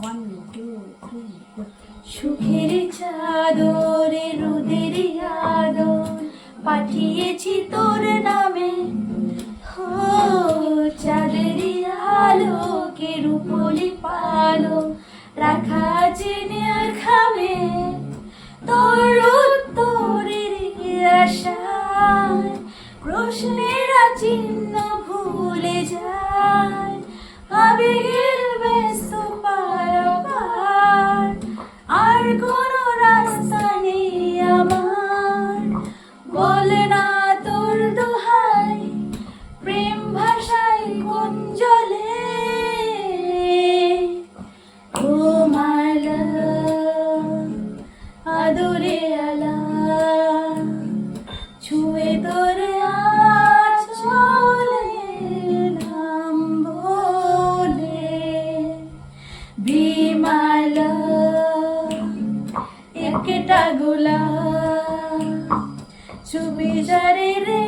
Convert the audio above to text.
1 2 3 4 সুখের চাদরে রোদের আদর পাঠিয়েছি তোর নামে, হো চাঁদের আলোকে রূপলি পালো রাখা চেনের খামে, তোর উত্তরের আশায় প্রশ্নের চিহ্ন ভুলে যায়, আবেগের ব্যস্ত পারাপার আর কোনো রাস্তা নেই আমার। বল না তোর দোহাই প্রেম ভাষায় কোন জলে, ও মাই লাভ আদরে আলা ছুঁয়ে তোর আঁচলে নাম বলে, বি মাই লাভ একটা গোলাপ চুপি যারে রে